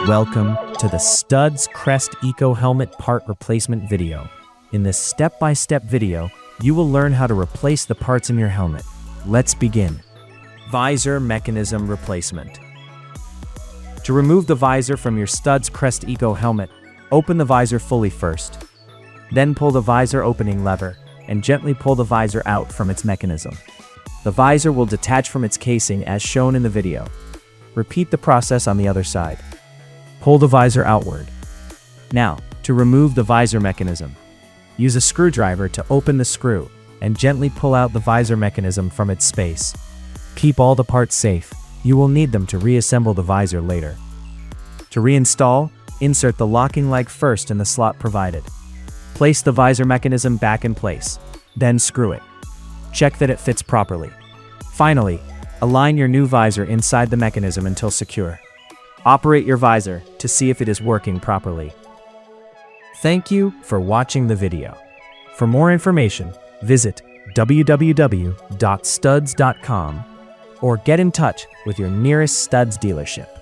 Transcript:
Welcome to the STUDDS Crest Eco Helmet part replacement video. In this step-by-step video, you will learn how to replace the parts in your helmet. Let's begin. Visor mechanism replacement. To remove the visor from your STUDDS Crest Eco helmet, open the visor fully first. Then pull the visor opening lever and gently pull the visor out from its mechanism. The visor will detach from its casing as shown in the video. Repeat the process on the other side. Pull the visor outward. Now, to remove the visor mechanism, use a screwdriver to open the screw and gently pull out the visor mechanism from its space. Keep all the parts safe. You will need them to reassemble the visor later. To reinstall, insert the locking leg first in the slot provided. Place the visor mechanism back in place, then screw it. Check that it fits properly. Finally, align your new visor inside the mechanism until secure. Operate your visor to see if it is working properly. Thank you for watching the video. For more information, visit www.studds.com or get in touch with your nearest STUDDS dealership.